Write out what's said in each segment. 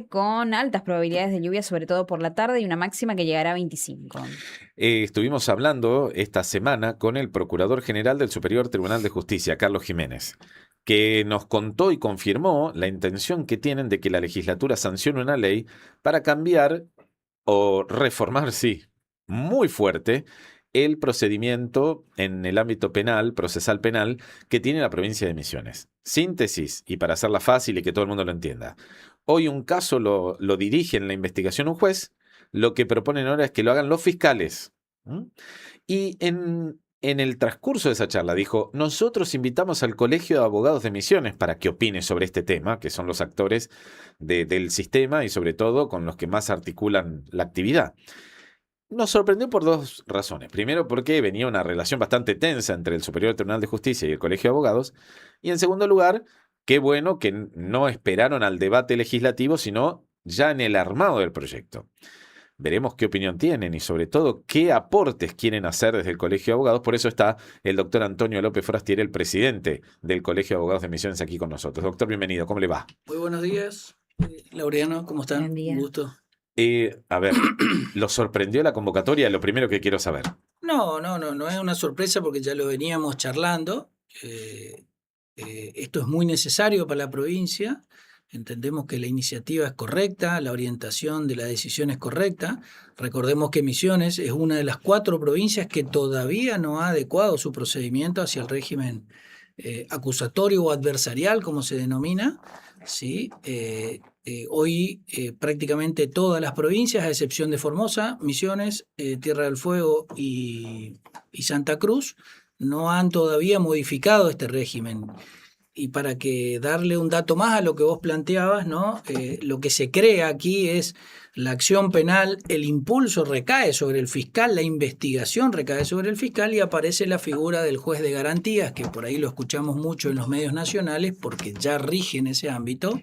Con altas probabilidades de lluvia, sobre todo por la tarde, y una máxima que llegará a 25. Estuvimos hablando esta semana con el Procurador General del Superior Tribunal de Justicia, Carlos Jiménez, que nos contó y confirmó la intención que tienen de que la legislatura sancione una ley para cambiar o reformar, sí, muy fuerte, el procedimiento en el ámbito penal, procesal penal, que tiene la provincia de Misiones. Síntesis, y para hacerla fácil y que todo el mundo lo entienda. Hoy un caso lo dirige en la investigación un juez, lo que proponen ahora es que lo hagan los fiscales. ¿Mm? Y en el transcurso de esa charla dijo, nosotros invitamos al Colegio de Abogados de Misiones para que opine sobre este tema, que son los actores del sistema y sobre todo con los que más articulan la actividad. Nos sorprendió por dos razones. Primero, porque venía una relación bastante tensa entre el Superior Tribunal de Justicia y el Colegio de Abogados. Y en segundo lugar, qué bueno que no esperaron al debate legislativo, sino ya en el armado del proyecto. Veremos qué opinión tienen y sobre todo qué aportes quieren hacer desde el Colegio de Abogados. Por eso está el doctor Antonio López Forastier, el presidente del Colegio de Abogados de Misiones, aquí con nosotros. Doctor, bienvenido. ¿Cómo le va? Muy buenos días, Laureano, ¿cómo están? Buen Un día. gusto. A ver, ¿lo sorprendió la convocatoria? Lo primero que quiero saber. No es una sorpresa porque ya lo veníamos charlando. Esto es muy necesario para la provincia. Entendemos que la iniciativa es correcta, la orientación de la decisión es correcta. Recordemos que Misiones es una de las 4 provincias que todavía no ha adecuado su procedimiento hacia el régimen acusatorio o adversarial, como se denomina. ¿Sí? Hoy prácticamente todas las provincias, a excepción de Formosa, Misiones, Tierra del Fuego y Santa Cruz, no han todavía modificado este régimen. Y para que darle un dato más a lo que vos planteabas, ¿no? Lo que se crea aquí es la acción penal, el impulso recae sobre el fiscal, la investigación recae sobre el fiscal y aparece la figura del juez de garantías, que por ahí lo escuchamos mucho en los medios nacionales porque ya rige en ese ámbito,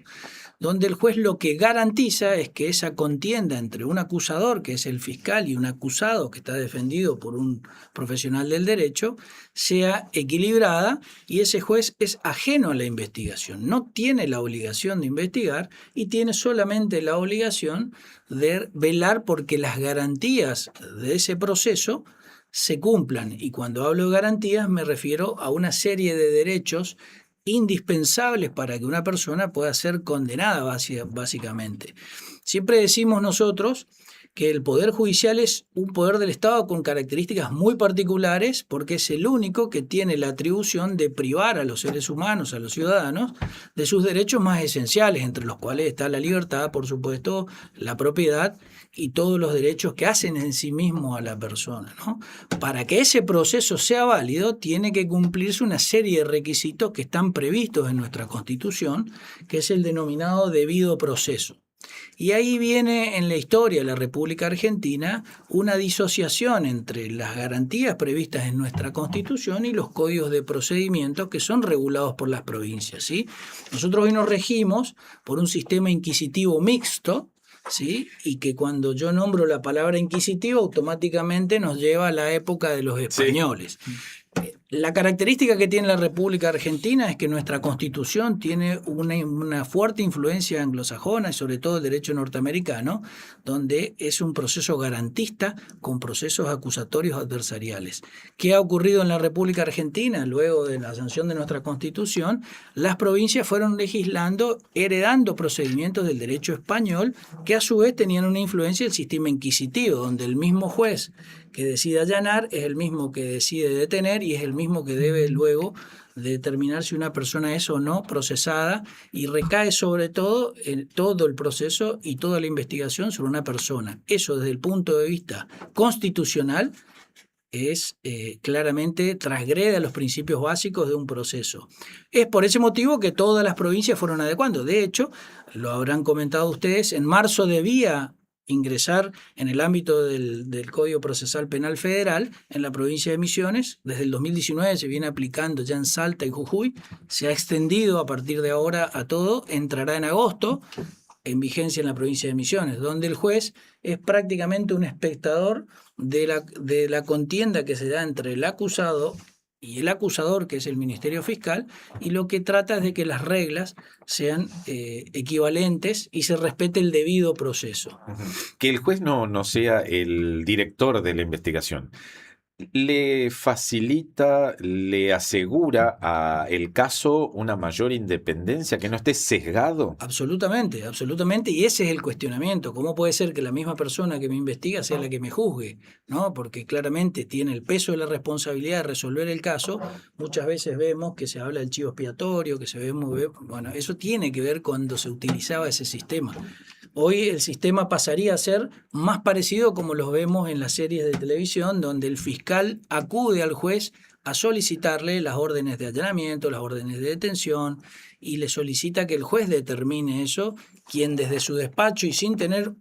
donde el juez lo que garantiza es que esa contienda entre un acusador, que es el fiscal, y un acusado, que está defendido por un profesional del derecho, sea equilibrada, y ese juez es ajeno a la investigación, no tiene la obligación de investigar y tiene solamente la obligación de velar porque las garantías de ese proceso se cumplan. Y cuando hablo de garantías me refiero a una serie de derechos indispensables para que una persona pueda ser condenada básicamente. Siempre decimos nosotros que el Poder Judicial es un poder del Estado con características muy particulares porque es el único que tiene la atribución de privar a los seres humanos, a los ciudadanos, de sus derechos más esenciales, entre los cuales está la libertad, por supuesto, la propiedad y todos los derechos que hacen en sí mismo a la persona, ¿no? Para que ese proceso sea válido, tiene que cumplirse una serie de requisitos que están previstos en nuestra Constitución, que es el denominado debido proceso. Y ahí viene en la historia de la República Argentina una disociación entre las garantías previstas en nuestra Constitución y los códigos de procedimiento que son regulados por las provincias, ¿sí? Nosotros hoy nos regimos por un sistema inquisitivo mixto, ¿sí? Y que cuando yo nombro la palabra inquisitivo automáticamente nos lleva a la época de los españoles. Sí. La característica que tiene la República Argentina es que nuestra Constitución tiene una fuerte influencia anglosajona y sobre todo el derecho norteamericano, donde es un proceso garantista con procesos acusatorios adversariales. ¿Qué ha ocurrido en la República Argentina? Luego de la sanción de nuestra Constitución, las provincias fueron legislando, heredando procedimientos del derecho español que a su vez tenían una influencia del sistema inquisitivo, donde el mismo juez que decide allanar es el mismo que decide detener y es el mismo que debe luego determinar si una persona es o no procesada, y recae sobre todo en todo el proceso y toda la investigación sobre una persona. Eso desde el punto de vista constitucional es claramente transgrede a los principios básicos de un proceso. Es por ese motivo que todas las provincias fueron adecuando. De hecho, lo habrán comentado ustedes, en marzo debía ingresar en el ámbito del Código Procesal Penal Federal en la provincia de Misiones. Desde el 2019 se viene aplicando ya en Salta y Jujuy, se ha extendido a partir de ahora a todo, entrará en agosto en vigencia en la provincia de Misiones, donde el juez es prácticamente un espectador de la contienda que se da entre el acusado y el acusador, que es el Ministerio Fiscal, y lo que trata es de que las reglas sean equivalentes y se respete el debido proceso. Que el juez no sea el director de la investigación. ¿Le facilita, le asegura a el caso una mayor independencia, que no esté sesgado? Absolutamente, absolutamente, y ese es el cuestionamiento. ¿Cómo puede ser que la misma persona que me investiga sea la que me juzgue? ¿No? Porque claramente tiene el peso de la responsabilidad de resolver el caso. Muchas veces vemos que se habla del chivo expiatorio, que se ve muy... Bueno, eso tiene que ver cuando se utilizaba ese sistema. Hoy el sistema pasaría a ser más parecido como los vemos en las series de televisión, donde el fiscal acude al juez a solicitarle las órdenes de allanamiento, las órdenes de detención, y le solicita que el juez determine eso, quien desde su despacho y sin tener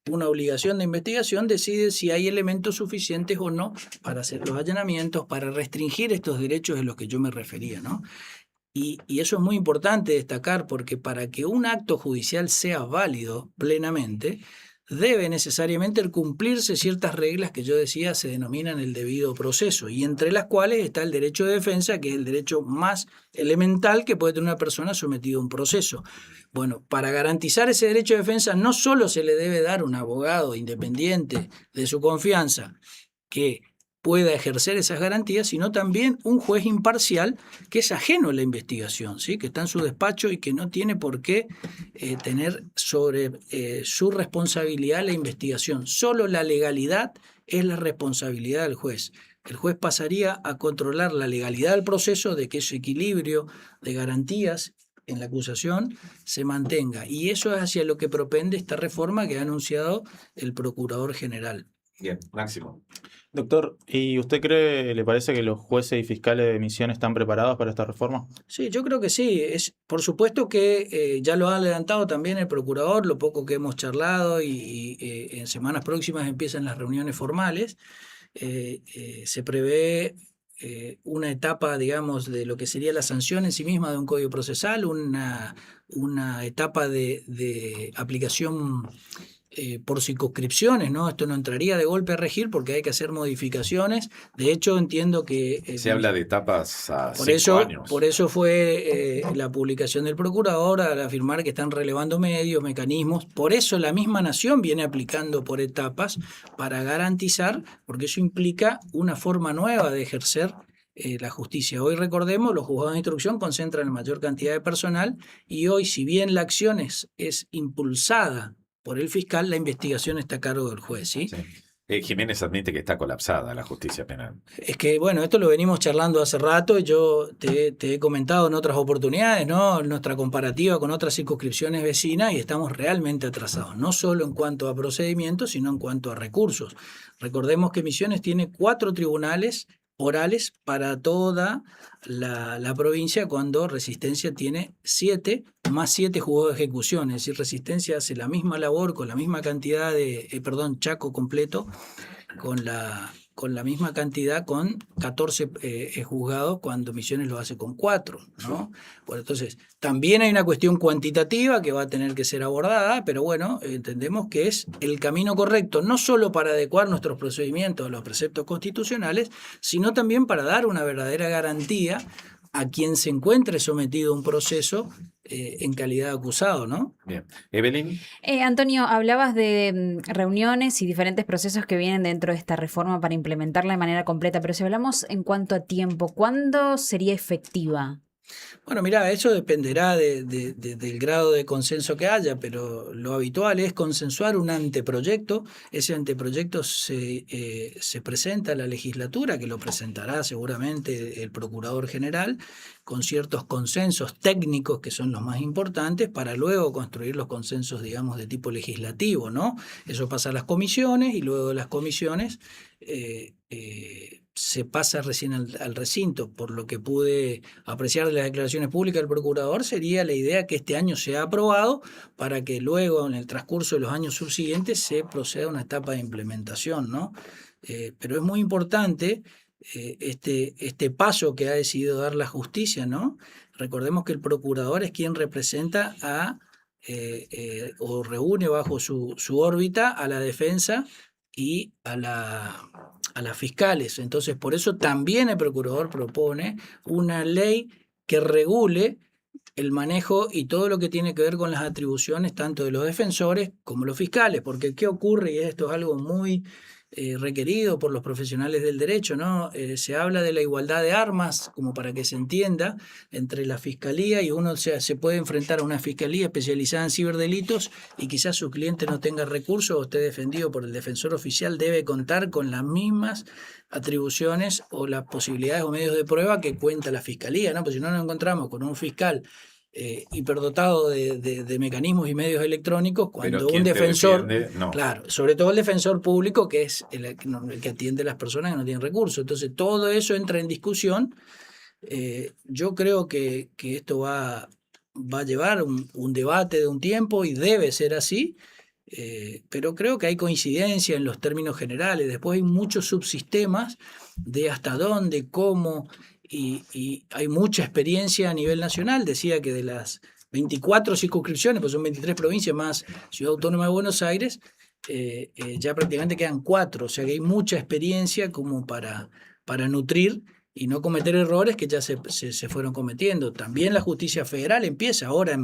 una obligación de investigación decide si hay elementos suficientes o no para hacer los allanamientos, para restringir estos derechos de los que yo me refería, ¿no? Y eso es muy importante destacar, porque para que un acto judicial sea válido plenamente, debe necesariamente cumplirse ciertas reglas que yo decía se denominan el debido proceso, y entre las cuales está el derecho de defensa, que es el derecho más elemental que puede tener una persona sometida a un proceso. Bueno, para garantizar ese derecho de defensa no solo se le debe dar un abogado independiente de su confianza que pueda ejercer esas garantías, sino también un juez imparcial que es ajeno a la investigación, ¿sí? Que está en su despacho y que no tiene por qué tener sobre su responsabilidad la investigación. Solo la legalidad es la responsabilidad del juez. El juez pasaría a controlar la legalidad del proceso, de que ese equilibrio de garantías en la acusación se mantenga. Y eso es hacia lo que propende esta reforma que ha anunciado el Procurador General. Bien, Máximo. Doctor, ¿y usted cree, le parece que los jueces y fiscales de Misiones están preparados para esta reforma? Sí, yo creo que sí. Por supuesto que ya lo ha adelantado también el procurador, lo poco que hemos charlado, y en semanas próximas empiezan las reuniones formales. Se prevé una etapa, digamos, de lo que sería la sanción en sí misma de un código procesal, una etapa de aplicación por circunscripciones, ¿no? Esto no entraría de golpe a regir porque hay que hacer modificaciones. De hecho, entiendo que... Se habla de etapas a 5 años. Por eso fue la publicación del procurador al afirmar que están relevando medios, mecanismos. Por eso la misma Nación viene aplicando por etapas para garantizar, porque eso implica una forma nueva de ejercer la justicia. Hoy, recordemos, los juzgados de instrucción concentran la mayor cantidad de personal, y hoy, si bien la acción es impulsada por el fiscal, la investigación está a cargo del juez, ¿sí? Sí. Jiménez admite que está colapsada la justicia penal. Es que, bueno, esto lo venimos charlando hace rato, y yo te he comentado en otras oportunidades, ¿no? Nuestra comparativa con otras circunscripciones vecinas, y estamos realmente atrasados, no solo en cuanto a procedimientos, sino en cuanto a recursos. Recordemos que Misiones tiene 4 tribunales orales para toda la provincia, cuando Resistencia tiene 7, más 7 juzgados de ejecución. Es decir, Resistencia hace la misma labor con la misma cantidad de, Chaco completo, con la misma cantidad, con 14 juzgados, cuando Misiones lo hace con 4, ¿no? Bueno, entonces, también hay una cuestión cuantitativa que va a tener que ser abordada, pero bueno, entendemos que es el camino correcto, no solo para adecuar nuestros procedimientos a los preceptos constitucionales, sino también para dar una verdadera garantía a quien se encuentre sometido a un proceso en calidad de acusado, ¿no? Bien. Evelyn. Antonio, hablabas de reuniones y diferentes procesos que vienen dentro de esta reforma para implementarla de manera completa, pero si hablamos en cuanto a tiempo, ¿cuándo sería efectiva? Bueno, mira, eso dependerá del grado de consenso que haya, pero lo habitual es consensuar un anteproyecto. Ese anteproyecto se presenta a la legislatura, que lo presentará seguramente el Procurador General, con ciertos consensos técnicos que son los más importantes, para luego construir los consensos, digamos, de tipo legislativo, ¿no? Eso pasa a las comisiones, y luego de las comisiones se pasa recién al recinto. Por lo que pude apreciar de las declaraciones públicas del procurador, sería la idea que este año sea aprobado, para que luego, en el transcurso de los años subsiguientes, se proceda a una etapa de implementación, ¿no? Pero es muy importante este paso que ha decidido dar la justicia, ¿no? Recordemos que el procurador es quien representa o reúne bajo su órbita a la defensa y a las fiscales. Entonces, por eso también el procurador propone una ley que regule el manejo y todo lo que tiene que ver con las atribuciones tanto de los defensores como los fiscales, porque ¿qué ocurre? Y esto es algo muy requerido por los profesionales del derecho, ¿no? Se habla de la igualdad de armas, como para que se entienda, entre la fiscalía y uno se puede enfrentar a una fiscalía especializada en ciberdelitos y quizás su cliente no tenga recursos o esté defendido por el defensor oficial, debe contar con las mismas atribuciones o las posibilidades o medios de prueba que cuenta la fiscalía, ¿no? Pues si no nos encontramos con un fiscal hiperdotado de mecanismos y medios electrónicos, cuando Pero un ¿quién te defensor, defiende? No. claro, sobre todo el defensor público, que es el que atiende a las personas que no tienen recursos. Entonces, todo eso entra en discusión. Yo creo que esto va a llevar un debate de un tiempo y debe ser así, pero creo que hay coincidencia en los términos generales. Después hay muchos subsistemas de hasta dónde, cómo, y hay mucha experiencia a nivel nacional. Decía que de las 24 circunscripciones, pues son 23 provincias más Ciudad Autónoma de Buenos Aires, ya prácticamente quedan 4, o sea que hay mucha experiencia como para nutrir y no cometer errores que ya se fueron cometiendo. También la justicia federal empieza ahora,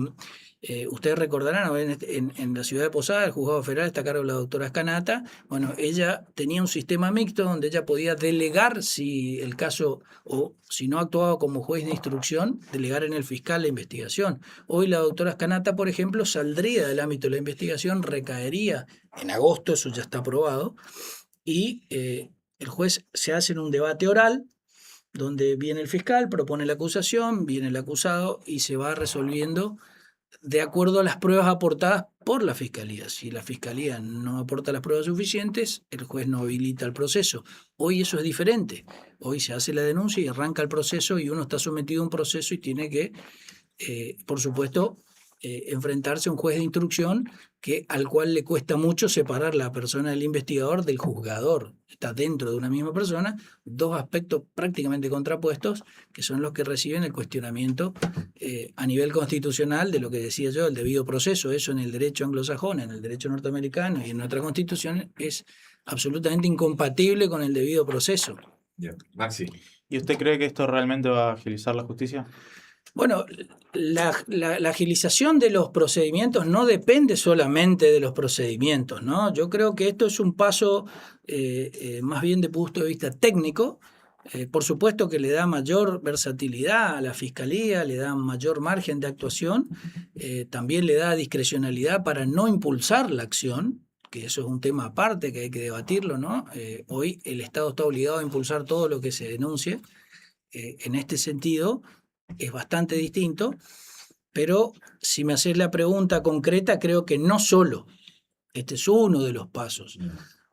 ustedes recordarán, en la ciudad de Posada, el juzgado federal está a cargo de la doctora Escanata. Bueno, ella tenía un sistema mixto donde ella podía delegar si el caso, o si no actuaba como juez de instrucción, delegar en el fiscal la investigación. Hoy la doctora Escanata, por ejemplo, saldría del ámbito de la investigación, recaería en agosto, eso ya está aprobado, y el juez se hace en un debate oral donde viene el fiscal, propone la acusación, viene el acusado y se va resolviendo de acuerdo a las pruebas aportadas por la fiscalía. Si la fiscalía no aporta las pruebas suficientes, el juez no habilita el proceso. Hoy eso es diferente. Hoy se hace la denuncia y arranca el proceso y uno está sometido a un proceso y tiene que, por supuesto, enfrentarse a un juez de instrucción al cual le cuesta mucho separar la persona del investigador del juzgador. Está dentro de una misma persona, dos aspectos prácticamente contrapuestos que son los que reciben el cuestionamiento a nivel constitucional de lo que decía yo, el debido proceso. Eso en el derecho anglosajón, en el derecho norteamericano y en nuestra constitución es absolutamente incompatible con el debido proceso. Bien. Maxi. ¿Y usted cree que esto realmente va a agilizar la justicia? Bueno, la agilización de los procedimientos no depende solamente de los procedimientos, ¿no? Yo creo que esto es un paso más bien de punto de vista técnico. Por supuesto que le da mayor versatilidad a la fiscalía, le da mayor margen de actuación, también le da discrecionalidad para no impulsar la acción, que eso es un tema aparte que hay que debatirlo, ¿no? Hoy el Estado está obligado a impulsar todo lo que se denuncie. En este sentido es bastante distinto, pero si me haces la pregunta concreta, creo que no solo este es uno de los pasos.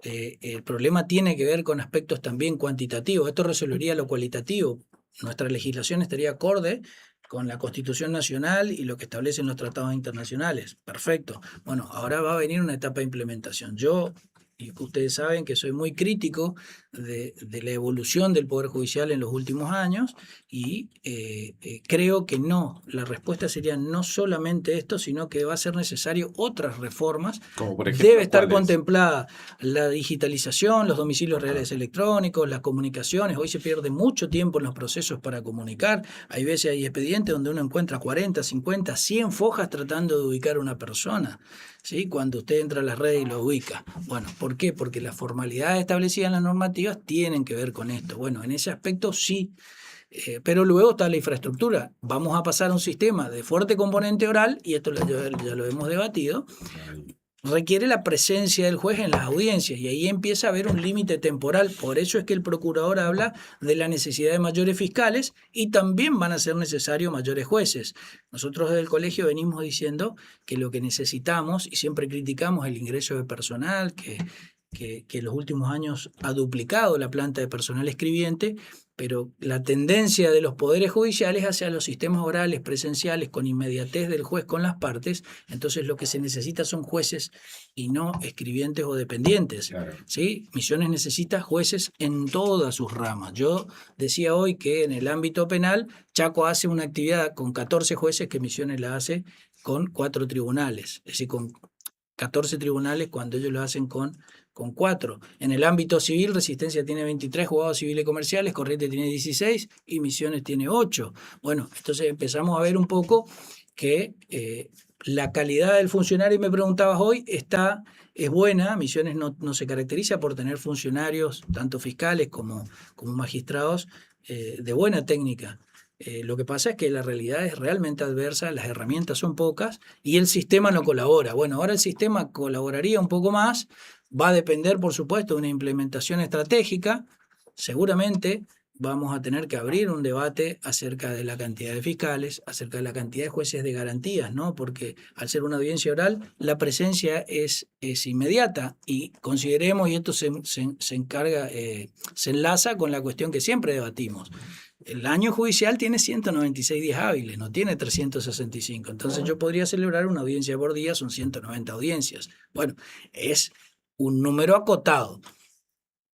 El problema tiene que ver con aspectos también cuantitativos. Esto resolvería lo cualitativo. Nuestra legislación estaría acorde con la Constitución Nacional y lo que establecen los tratados internacionales. Perfecto. Bueno, ahora va a venir una etapa de implementación. Yo, y ustedes saben que soy muy crítico de la evolución del Poder Judicial en los últimos años y creo que no, la respuesta sería no solamente esto, sino que va a ser necesario otras reformas. Como por ejemplo, debe estar ¿cuáles? contemplada la digitalización, los domicilios reales electrónicos, las comunicaciones. Hoy se pierde mucho tiempo en los procesos para comunicar. Hay veces hay expedientes donde uno encuentra 40, 50, 100 fojas tratando de ubicar a una persona, ¿sí? Cuando usted entra a las redes y lo ubica. Bueno, ¿por qué? Porque las formalidades establecidas en las normativas tienen que ver con esto. Bueno, en ese aspecto sí, pero luego está la infraestructura. Vamos a pasar a un sistema de fuerte componente oral, y esto ya lo hemos debatido, requiere la presencia del juez en las audiencias y ahí empieza a haber un límite temporal. Por eso es que el procurador habla de la necesidad de mayores fiscales y también van a ser necesarios mayores jueces. Nosotros desde el colegio venimos diciendo que lo que necesitamos, y siempre criticamos el ingreso de personal, que en los últimos años ha duplicado la planta de personal escribiente, pero la tendencia de los poderes judiciales hacia los sistemas orales presenciales con inmediatez del juez con las partes. Entonces lo que se necesita son jueces y no escribientes o dependientes. Claro. ¿Sí? Misiones necesita jueces en todas sus ramas. Yo decía hoy que en el ámbito penal Chaco hace una actividad con 14 jueces que Misiones la hace con 4 tribunales, es decir, con 14 tribunales cuando ellos lo hacen con 4. En el ámbito civil, Resistencia tiene 23 juzgados civiles y comerciales, Corrientes tiene 16 y Misiones tiene 8. Bueno, entonces empezamos a ver un poco que la calidad del funcionario, y me preguntabas hoy, es buena. Misiones no se caracteriza por tener funcionarios, tanto fiscales como magistrados, de buena técnica. Lo que pasa es que la realidad es realmente adversa, las herramientas son pocas y el sistema no colabora. Bueno, ahora el sistema colaboraría un poco más, va a depender, por supuesto, de una implementación estratégica. Seguramente vamos a tener que abrir un debate acerca de la cantidad de fiscales, acerca de la cantidad de jueces de garantías, ¿no? Porque al ser una audiencia oral, la presencia es inmediata y consideremos, y esto se enlaza con la cuestión que siempre debatimos. El año judicial tiene 196 días hábiles, no tiene 365. Entonces yo podría celebrar una audiencia por día, son 190 audiencias. Bueno, es un número acotado.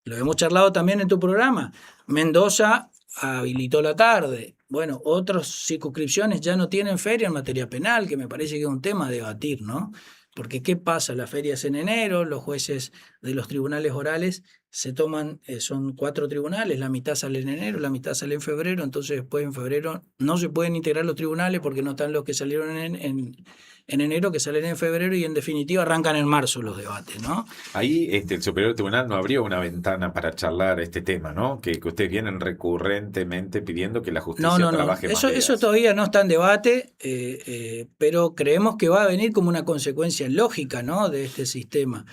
Lo hemos charlado también en tu programa. Mendoza habilitó la tarde. Bueno, otras circunscripciones ya no tienen feria en materia penal, que me parece que es un tema a debatir, ¿no? Porque ¿qué pasa? Las ferias en enero, los jueces de los tribunales orales se toman, son 4 tribunales, la mitad sale en enero, la mitad sale en febrero, entonces después en febrero no se pueden integrar los tribunales porque no están los que salieron en enero, que salen en febrero, y en definitiva arrancan en marzo los debates, ¿no? Ahí el Superior Tribunal no abrió una ventana para charlar este tema, ¿no? Que ustedes vienen recurrentemente pidiendo que la justicia trabaje más días. Eso todavía no está en debate, pero creemos que va a venir como una consecuencia lógica, ¿no?, de este sistema.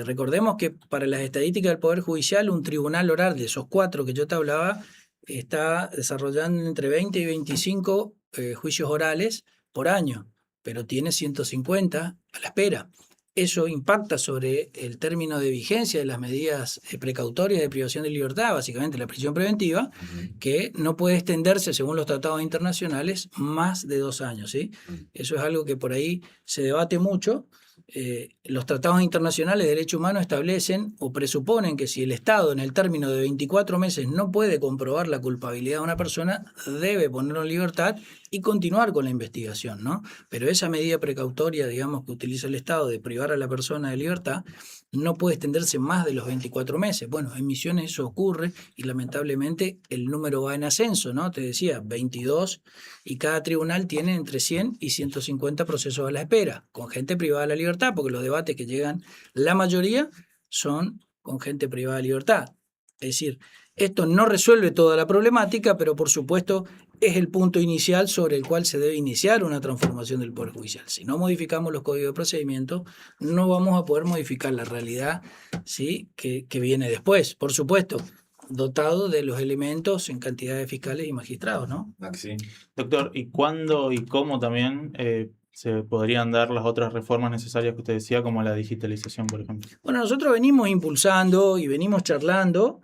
Recordemos que para las estadísticas del Poder Judicial, un tribunal oral de esos 4 que yo te hablaba está desarrollando entre 20 y 25 juicios orales por año, pero tiene 150 a la espera. Eso impacta sobre el término de vigencia de las medidas precautorias de privación de libertad, básicamente la prisión preventiva, que no puede extenderse, según los tratados internacionales, más de 2 años, ¿sí? Eso es algo que por ahí se debate mucho. Los tratados internacionales de derechos humanos establecen o presuponen que si el Estado en el término de 24 meses no puede comprobar la culpabilidad de una persona, debe ponerlo en libertad y continuar con la investigación, ¿no? Pero esa medida precautoria, digamos, que utiliza el Estado de privar a la persona de libertad, no puede extenderse más de los 24 meses. Bueno, en Misiones eso ocurre y lamentablemente el número va en ascenso, ¿no? Te decía, 22, y cada tribunal tiene entre 100 y 150 procesos a la espera, con gente privada de la libertad, porque los debates que llegan, la mayoría son con gente privada de libertad. Es decir, esto no resuelve toda la problemática, pero por supuesto es el punto inicial sobre el cual se debe iniciar una transformación del Poder Judicial. Si no modificamos los códigos de procedimiento, no vamos a poder modificar la realidad, ¿sí?, que viene después, por supuesto, dotado de los elementos en cantidad de fiscales y magistrados, ¿no? Maxi. Doctor, ¿y cuándo y cómo también se podrían dar las otras reformas necesarias que usted decía, como la digitalización, por ejemplo? Bueno, nosotros venimos impulsando y venimos charlando.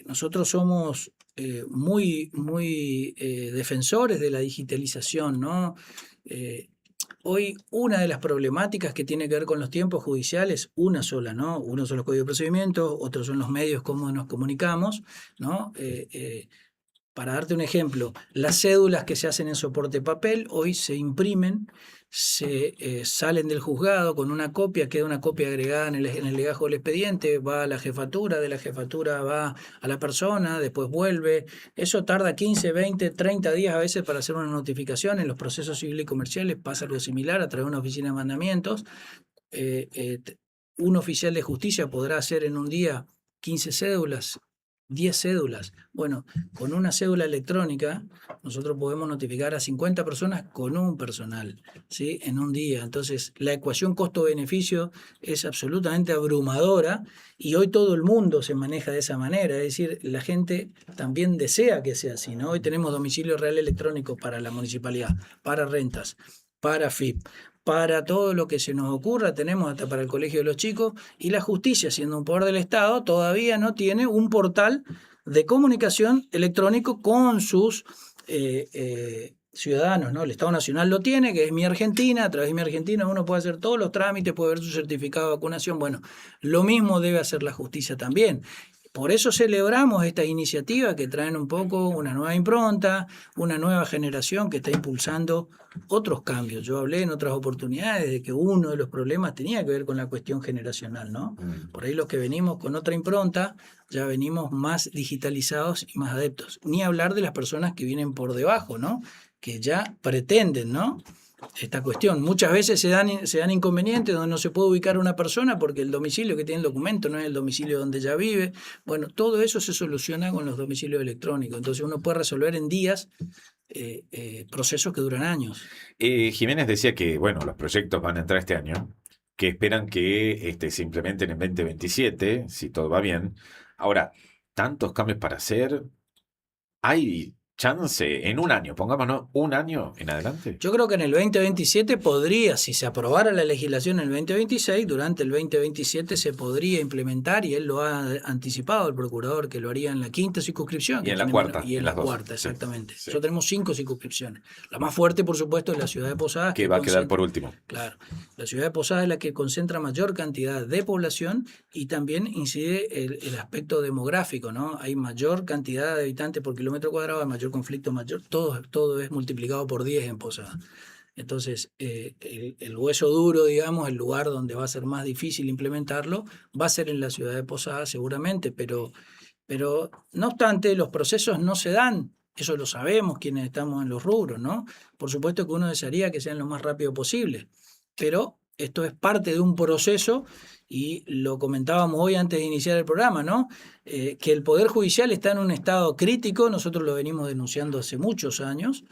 Nosotros somos muy defensores de la digitalización, ¿no? Hoy una de las problemáticas que tiene que ver con los tiempos judiciales, una sola, ¿no? Uno son los códigos de procedimiento, otros son los medios cómo nos comunicamos, ¿no? Para darte un ejemplo, las cédulas que se hacen en soporte papel hoy se imprimen, se salen del juzgado con una copia, queda una copia agregada en el legajo del expediente, va a la jefatura, de la jefatura va a la persona, después vuelve. Eso tarda 15, 20, 30 días a veces para hacer una notificación. En los procesos civiles y comerciales pasa algo similar a través de una oficina de mandamientos. Un oficial de justicia podrá hacer en un día 15 cédulas, 10 cédulas. Bueno, con una cédula electrónica nosotros podemos notificar a 50 personas con un personal, ¿sí?, en un día. Entonces la ecuación costo-beneficio es absolutamente abrumadora y hoy todo el mundo se maneja de esa manera. Es decir, la gente también desea que sea así, ¿no? Hoy tenemos domicilio real electrónico para la municipalidad, para rentas, para FIP, para todo lo que se nos ocurra, tenemos hasta para el colegio de los chicos, y la justicia, siendo un poder del Estado, todavía no tiene un portal de comunicación electrónico con sus ciudadanos, ¿no? El Estado Nacional lo tiene, que es Mi Argentina. A través de Mi Argentina uno puede hacer todos los trámites, puede ver su certificado de vacunación. Bueno, lo mismo debe hacer la justicia también. Por eso celebramos estas iniciativas que traen un poco una nueva impronta, una nueva generación que está impulsando otros cambios. Yo hablé en otras oportunidades de que uno de los problemas tenía que ver con la cuestión generacional, ¿no? Por ahí los que venimos con otra impronta ya venimos más digitalizados y más adeptos. Ni hablar de las personas que vienen por debajo, ¿no? Que ya pretenden, ¿no? Esta cuestión. Muchas veces se dan inconvenientes donde no se puede ubicar a una persona porque el domicilio que tiene el documento no es el domicilio donde ella vive. Bueno, todo eso se soluciona con los domicilios electrónicos. Entonces uno puede resolver en días procesos que duran años. Jiménez decía que, bueno, los proyectos van a entrar este año, que esperan que se implementen en 2027, si todo va bien. Ahora, tantos cambios para hacer, ¿hay chance en un año, pongámonos un año en adelante? Yo creo que en el 2027 podría, si se aprobara la legislación en el 2026, durante el 2027 se podría implementar, y él lo ha anticipado, el procurador, que lo haría en la quinta circunscripción. Y en la cuarta. Y en la las dos. cuarta, exactamente. Sí. Nosotros tenemos 5 circunscripciones. La más fuerte, por supuesto, es la ciudad de Posadas. Que va a quedar por último. Claro. La ciudad de Posadas es la que concentra mayor cantidad de población y también incide el aspecto demográfico, ¿no? Hay mayor cantidad de habitantes por kilómetro cuadrado, hay mayor conflicto, todo es multiplicado por 10 en Posadas. Entonces, el hueso duro, digamos, el lugar donde va a ser más difícil implementarlo, va a ser en la ciudad de Posadas seguramente, pero no obstante, los procesos no se dan. Eso lo sabemos quienes estamos en los rubros, ¿no? Por supuesto que uno desearía que sean lo más rápido posible, pero esto es parte de un proceso y lo comentábamos hoy antes de iniciar el programa, ¿no? Que el Poder Judicial está en un estado crítico, nosotros lo venimos denunciando hace muchos años.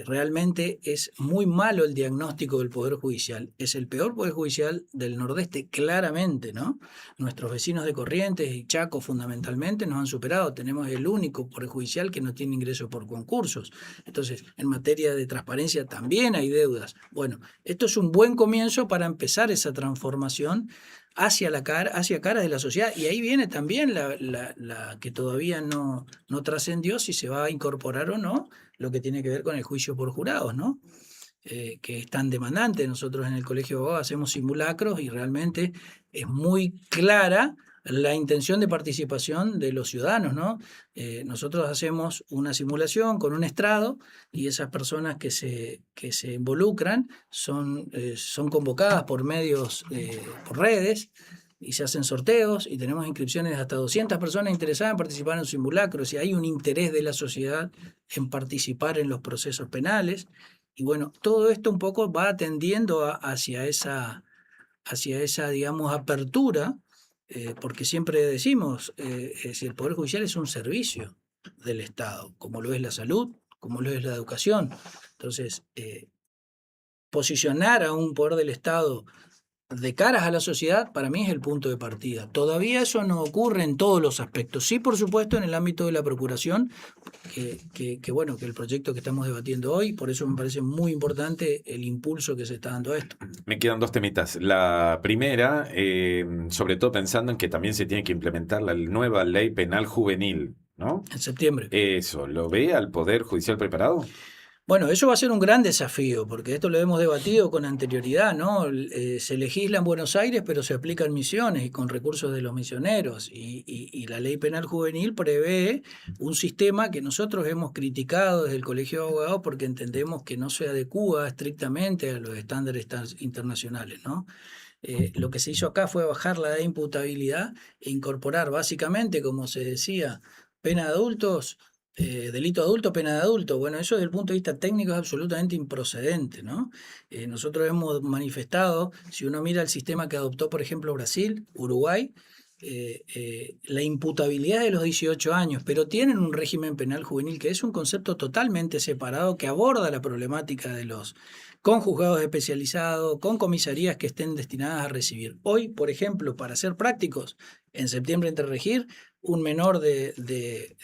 Realmente es muy malo el diagnóstico del Poder Judicial. Es el peor Poder Judicial del Nordeste, claramente, ¿no? Nuestros vecinos de Corrientes y Chaco fundamentalmente nos han superado. Tenemos el único Poder Judicial que no tiene ingresos por concursos. Entonces, en materia de transparencia también hay deudas. Bueno, esto es un buen comienzo para empezar esa transformación hacia cara de la sociedad, y ahí viene también la que todavía no trascendió, si se va a incorporar o no lo que tiene que ver con el juicio por jurados, ¿no? Que es tan demandante. Nosotros en el Colegio de Abogados hacemos simulacros y realmente es muy clara la intención de participación de los ciudadanos, ¿no? Nosotros hacemos una simulación con un estrado y esas personas que se involucran son convocadas por medios, por redes, y se hacen sorteos y tenemos inscripciones de hasta 200 personas interesadas en participar en los simulacros, y hay un interés de la sociedad en participar en los procesos penales. Y bueno, todo esto un poco va atendiendo hacia esa, digamos, apertura. Porque siempre decimos, si el Poder Judicial es un servicio del Estado, como lo es la salud, como lo es la educación. Entonces, posicionar a un poder del Estado de caras a la sociedad, para mí es el punto de partida. Todavía eso no ocurre en todos los aspectos. Sí, por supuesto, en el ámbito de la procuración, bueno, que el proyecto que estamos debatiendo hoy, por eso me parece muy importante el impulso que se está dando a esto. Me quedan dos temitas. La primera, sobre todo pensando en que también se tiene que implementar la nueva ley penal juvenil, ¿no? En septiembre. Eso, ¿lo ve al Poder Judicial preparado? Bueno, eso va a ser un gran desafío, porque esto lo hemos debatido con anterioridad, ¿no? Se legisla en Buenos Aires, pero se aplica en Misiones y con recursos de los misioneros. Y la ley penal juvenil prevé un sistema que nosotros hemos criticado desde el Colegio de Abogados porque entendemos que no se adecúa estrictamente a los estándares internacionales, ¿no? Lo que se hizo acá fue bajar la edad de imputabilidad e incorporar básicamente, como se decía, pena de adultos. Delito adulto, pena de adulto. Bueno, eso desde el punto de vista técnico es absolutamente improcedente, ¿no? Nosotros hemos manifestado, si uno mira el sistema que adoptó, por ejemplo, Brasil, Uruguay, la imputabilidad de los 18 años, pero tienen un régimen penal juvenil que es un concepto totalmente separado, que aborda la problemática de los con juzgados especializados, con comisarías que estén destinadas a recibir. Hoy, por ejemplo, para ser prácticos, en septiembre entre regir, un menor de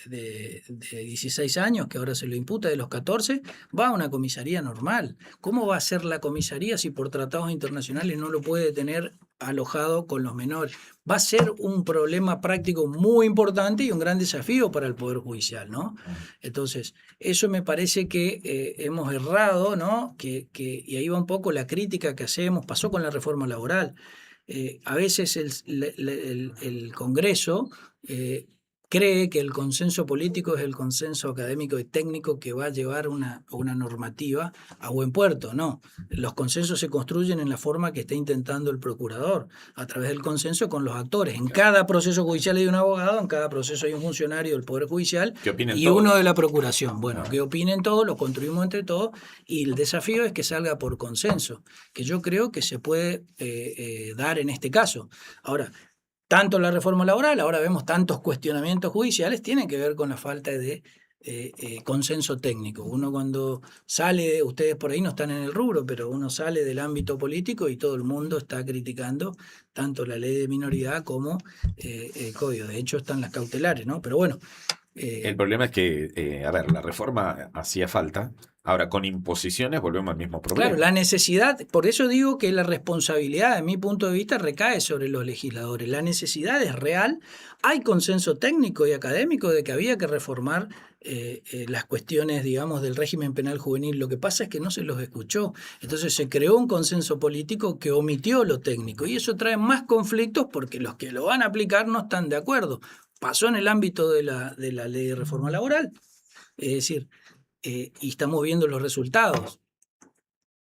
16 años, que ahora se lo imputa de los 14, va a una comisaría normal. ¿Cómo va a ser la comisaría si por tratados internacionales no lo puede tener alojado con los menores? Va a ser un problema práctico muy importante y un gran desafío para el Poder Judicial, ¿no? Entonces, eso me parece que hemos errado, ¿no? Y ahí va un poco la crítica que hacemos. Pasó con la reforma laboral. A veces el Congreso cree que el consenso político es el consenso académico y técnico que va a llevar una normativa a buen puerto. No, los consensos se construyen en la forma que está intentando el procurador, a través del consenso con los actores. En cada proceso judicial hay un abogado, en cada proceso hay un funcionario del Poder Judicial y todos. uno de la Procuración. Bueno, que opinen todos, lo construimos entre todos y el desafío es que salga por consenso, que yo creo que se puede dar en este caso. Ahora, tanto la reforma laboral, ahora vemos tantos cuestionamientos judiciales, tienen que ver con la falta de consenso técnico. Uno cuando sale, ustedes por ahí no están en el rubro, pero uno sale del ámbito político y todo el mundo está criticando tanto la ley de minoridad como el código. De hecho están las cautelares, ¿no? Pero bueno. El problema es que, a ver, la reforma hacía falta. Ahora, con imposiciones volvemos al mismo problema. Claro, la necesidad, por eso digo que la responsabilidad, de mi punto de vista, recae sobre los legisladores. La necesidad es real. Hay consenso técnico y académico de que había que reformar las cuestiones, digamos, del régimen penal juvenil. Lo que pasa es que no se los escuchó. Entonces se creó un consenso político que omitió lo técnico y eso trae más conflictos porque los que lo van a aplicar no están de acuerdo. Pasó en el ámbito de la ley de reforma laboral. Es decir, y estamos viendo los resultados.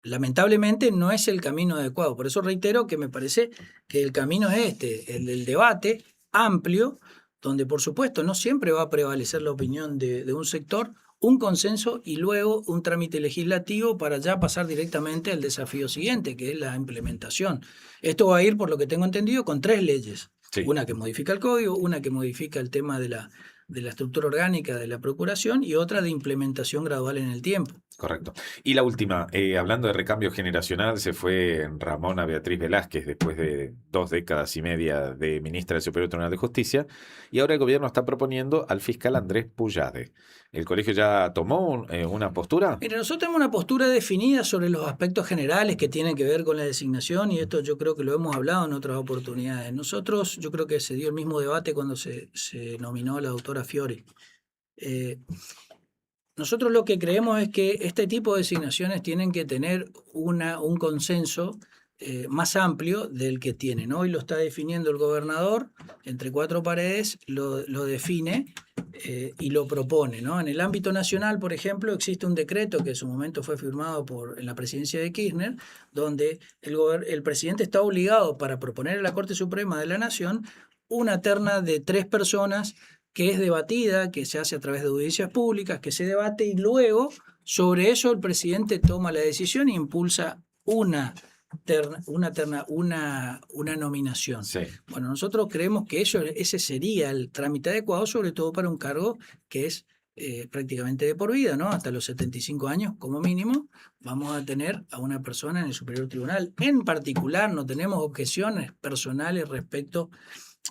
Lamentablemente no es el camino adecuado. Por eso reitero que me parece que el camino es este, el del debate amplio, donde por supuesto no siempre va a prevalecer la opinión de un sector, un consenso y luego un trámite legislativo para ya pasar directamente al desafío siguiente, que es la implementación. Esto va a ir, por lo que tengo entendido, con 3 leyes. Sí. Una que modifica el código, una que modifica el tema de la estructura orgánica de la Procuración y otra de implementación gradual en el tiempo. Correcto. Y la última, hablando de recambio generacional, se fue Ramona Beatriz Velázquez después de 2 décadas y media de ministra del Superior Tribunal de Justicia y ahora el gobierno está proponiendo al fiscal Andrés Puyade. ¿El colegio ya tomó una postura? Mira, nosotros tenemos una postura definida sobre los aspectos generales que tienen que ver con la designación y esto yo creo que lo hemos hablado en otras oportunidades. Nosotros, yo creo que se dio el mismo debate cuando se nominó a la doctora Fiori. Nosotros lo que creemos es que este tipo de designaciones tienen que tener un consenso más amplio del que tienen. Hoy lo está definiendo el gobernador, entre 4 paredes, lo define y lo propone, ¿no? En el ámbito nacional, por ejemplo, existe un decreto que en su momento fue firmado en la presidencia de Kirchner, donde el presidente está obligado para proponer a la Corte Suprema de la Nación una terna de 3 personas que es debatida, que se hace a través de audiencias públicas, que se debate y luego sobre eso el presidente toma la decisión e impulsa una nominación. Sí. Bueno, nosotros creemos que ese sería el trámite adecuado, sobre todo para un cargo que es prácticamente de por vida, ¿no? Hasta los 75 años, como mínimo, vamos a tener a una persona en el Superior Tribunal. En particular, no tenemos objeciones personales respecto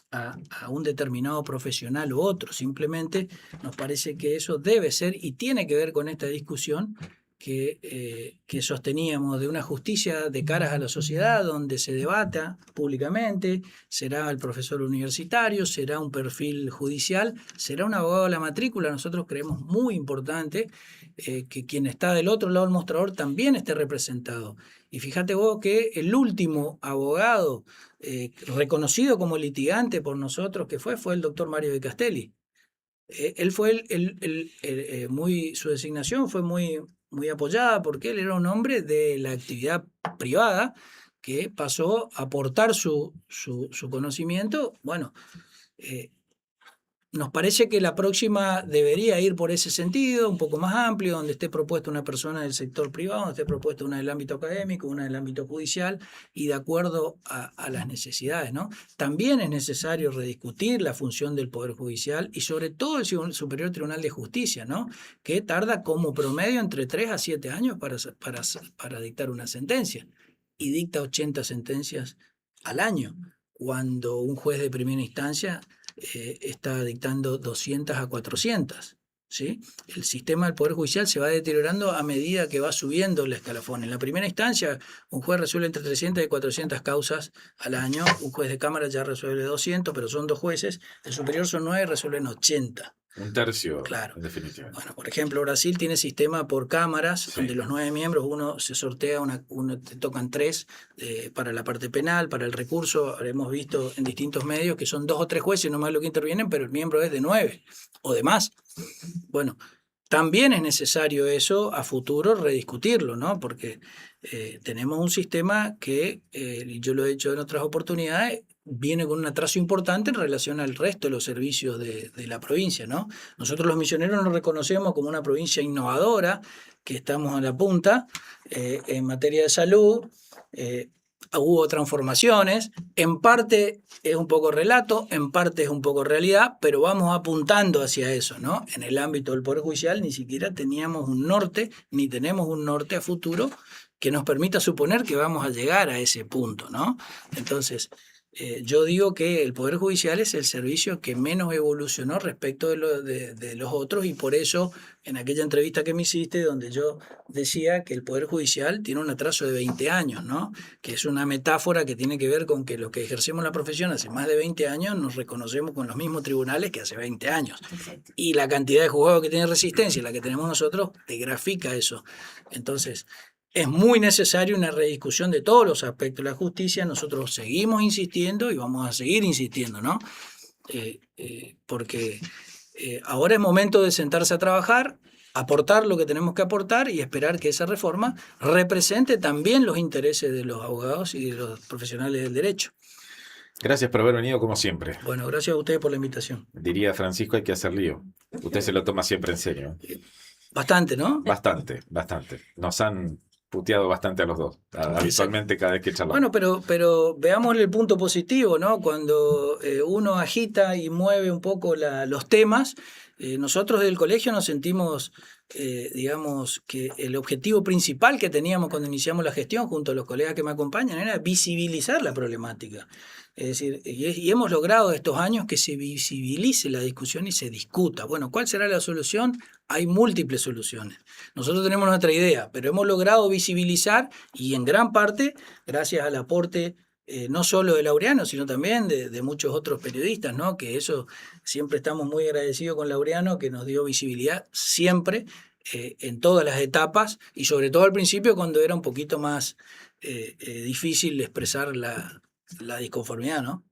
a un determinado profesional u otro. Simplemente nos parece que eso debe ser y tiene que ver con esta discusión que sosteníamos de una justicia de caras a la sociedad donde se debata públicamente, será el profesor universitario, será un perfil judicial, será un abogado de la matrícula. Nosotros creemos muy importante que quien está del otro lado del mostrador también esté representado. Y fíjate vos que el último abogado reconocido como litigante por nosotros que fue el doctor Mario de Castelli. Él fue su designación fue muy apoyada porque él era un hombre de la actividad privada que pasó a aportar su conocimiento. Bueno, nos parece que la próxima debería ir por ese sentido, un poco más amplio, donde esté propuesta una persona del sector privado, donde esté propuesta una del ámbito académico, una del ámbito judicial, y de acuerdo a las necesidades, ¿no? También es necesario rediscutir la función del Poder Judicial y sobre todo el Superior Tribunal de Justicia, ¿no? Que tarda como promedio entre 3 a 7 años para dictar una sentencia, y dicta 80 sentencias al año, cuando un juez de primera instancia está dictando 200 a 400. ¿Sí? El sistema del Poder Judicial se va deteriorando a medida que va subiendo el escalafón. En la primera instancia, un juez resuelve entre 300 y 400 causas al año, un juez de cámara ya resuelve 200, pero son 2 jueces, el superior son 9 y resuelven 80. Un tercio, Claro. en definitiva. Bueno, por ejemplo, Brasil tiene sistema por cámaras, Sí. donde los 9 miembros, uno se sortea, te tocan 3 para la parte penal, para el recurso. Hemos visto en distintos medios que son 2 o 3 jueces nomás los que intervienen, pero el miembro es de 9 o de más. Bueno, también es necesario eso a futuro rediscutirlo, ¿no? Porque tenemos un sistema que, yo lo he dicho en otras oportunidades, viene con un atraso importante en relación al resto de los servicios de la provincia, ¿no? Nosotros los misioneros nos reconocemos como una provincia innovadora, que estamos a la punta en materia de salud. Hubo transformaciones, en parte es un poco relato, en parte es un poco realidad, pero vamos apuntando hacia eso, ¿no? En el ámbito del Poder Judicial ni siquiera teníamos un norte, ni tenemos un norte a futuro que nos permita suponer que vamos a llegar a ese punto, ¿no? Entonces, yo digo que el Poder Judicial es el servicio que menos evolucionó respecto de los otros, y por eso en aquella entrevista que me hiciste, donde yo decía que el Poder Judicial tiene un atraso de 20 años, ¿no? Que es una metáfora que tiene que ver con que los que ejercemos la profesión hace más de 20 años nos reconocemos con los mismos tribunales que hace 20 años. Exacto. Y la cantidad de juzgados que tiene Resistencia, la que tenemos nosotros, te grafica eso. Entonces, es muy necesaria una rediscusión de todos los aspectos de la justicia. Nosotros seguimos insistiendo y vamos a seguir insistiendo, ¿no? Porque ahora es momento de sentarse a trabajar, aportar lo que tenemos que aportar y esperar que esa reforma represente también los intereses de los abogados y de los profesionales del derecho. Gracias por haber venido como siempre. Bueno, gracias a ustedes por la invitación. Diría Francisco, hay que hacer lío. Usted se lo toma siempre en serio. Bastante, ¿no? Bastante, bastante. Nos han puteado bastante a los dos, habitualmente cada vez que charlamos. Bueno, pero veamos el punto positivo, ¿no? Cuando uno agita y mueve un poco los temas, nosotros del colegio nos sentimos, digamos, que el objetivo principal que teníamos cuando iniciamos la gestión, junto a los colegas que me acompañan, era visibilizar la problemática. Es decir, y hemos logrado estos años que se visibilice la discusión y se discuta. Bueno, ¿cuál será la solución? Hay múltiples soluciones. Nosotros tenemos nuestra idea, pero hemos logrado visibilizar, y en gran parte gracias al aporte no solo de Laureano, sino también de muchos otros periodistas, ¿no? Que eso siempre estamos muy agradecidos con Laureano, que nos dio visibilidad siempre en todas las etapas, y sobre todo al principio, cuando era un poquito más difícil expresar la disconformidad, ¿no?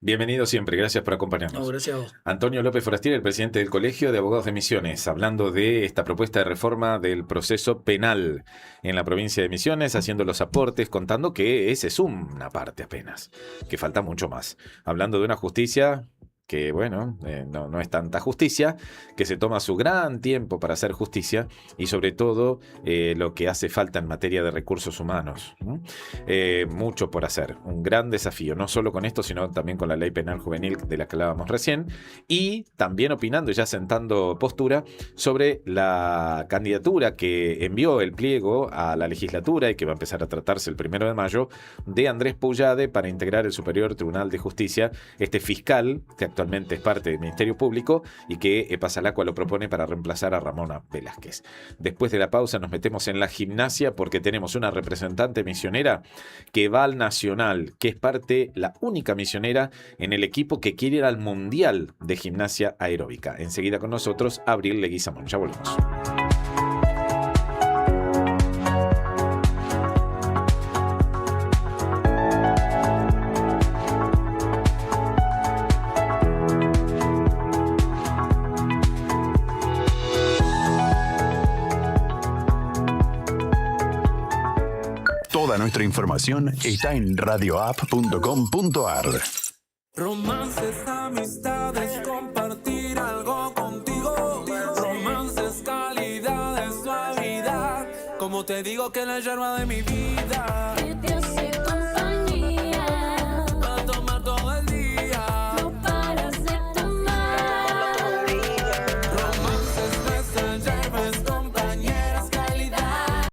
Bienvenido siempre, gracias por acompañarnos. No, gracias a vos. Antonio López Forastier, el presidente del Colegio de Abogados de Misiones, hablando de esta propuesta de reforma del proceso penal en la provincia de Misiones, haciendo los aportes, contando que esa es una parte apenas, que falta mucho más. Hablando de una justicia que, bueno, no es tanta justicia, que se toma su gran tiempo para hacer justicia, y sobre todo lo que hace falta en materia de recursos humanos. Mucho por hacer, un gran desafío, no solo con esto, sino también con la ley penal juvenil de la que hablábamos recién, y también opinando y ya sentando postura sobre la candidatura que envió el pliego a la legislatura y que va a empezar a tratarse el 1 de mayo, de Andrés Poullade para integrar el Superior Tribunal de Justicia, este fiscal que actualmente es parte del Ministerio Público y que Pasalacua lo propone para reemplazar a Ramona Velázquez. Después de la pausa nos metemos en la gimnasia, porque tenemos una representante misionera que va al Nacional, que es la única misionera en el equipo que quiere ir al Mundial de Gimnasia Aeróbica. Enseguida con nosotros, Abril Leguizamón. Ya volvemos. Toda nuestra información está en radioapp.com.ar. Romances, amistades, compartir algo contigo. Romances, calidad, suavidad. Como te digo que la yerba de mi vida.